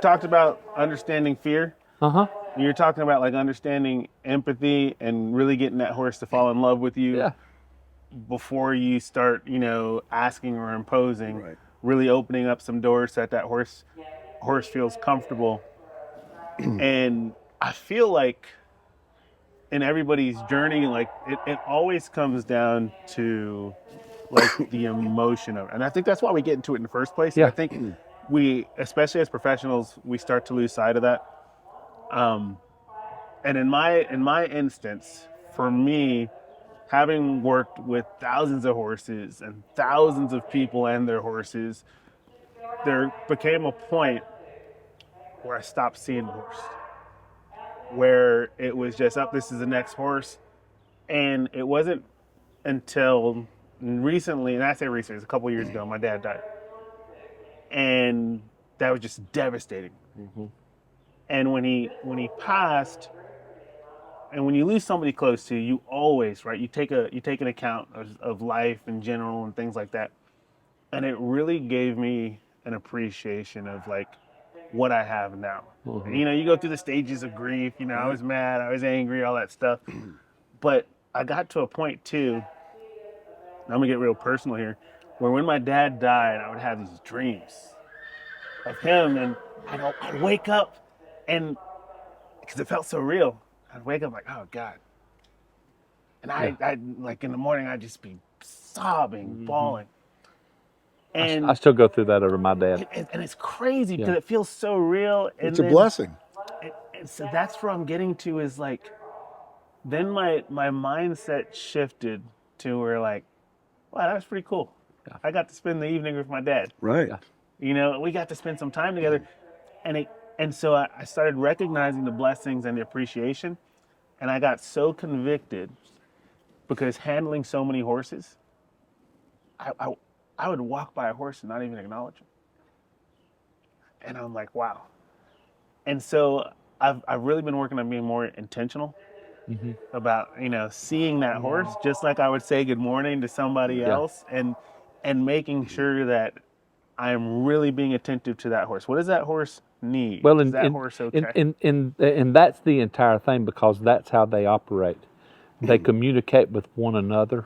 Talked about understanding fear. Uh-huh. You're talking about like understanding empathy and really getting that horse to fall in love with you Yeah. before you start, asking or imposing. Right. Really opening up some doors so that horse feels comfortable. And I feel like in everybody's journey, like it always comes down to like the emotion of it. And I think that's why we get into it in the first place. And Yeah. I think we, especially as professionals, we start to lose sight of that. And in my instance, for me, having worked with thousands of horses and thousands of people and their horses, there became a point where I stopped seeing the horse, where it was just up, this is the next horse. And it wasn't until recently, and I say recently, it's a couple years ago, my dad died. And that was just devastating. And when he passed, and when you lose somebody close to you, you always, right, you take an account of life in general and things like that. And it really gave me an appreciation of like what I have now. And, you go through the stages of grief, I was mad, I was angry, all that stuff. But I got to a point too, I'm gonna get real personal here, where when my dad died, I would have these dreams of him, and I'd wake up, and because it felt so real, I'd wake up like, oh God. And I'd like in the morning, I'd just be sobbing, bawling. And I still go through that over my dad. and it's crazy because it feels so real. And It's a blessing. And so that's where I'm getting to is like, then my mindset shifted to where like, wow, that was pretty cool. Yeah. I got to spend the evening with my dad. Right. Yeah. We got to spend some time together. And so I started recognizing the blessings and the appreciation. And I got so convicted because handling so many horses, I would walk by a horse and not even acknowledge him. And I'm like, wow. And so I've really been working on being more intentional about, seeing that horse, just like I would say good morning to somebody else, and making sure that I'm really being attentive to that horse. What does that horse need? Well, Is that horse okay? and that's the entire thing, because that's how they operate. They communicate with one another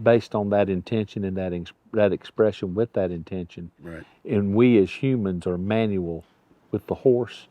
based on that intention and that expression with that intention. Right. And we as humans are manual with the horse.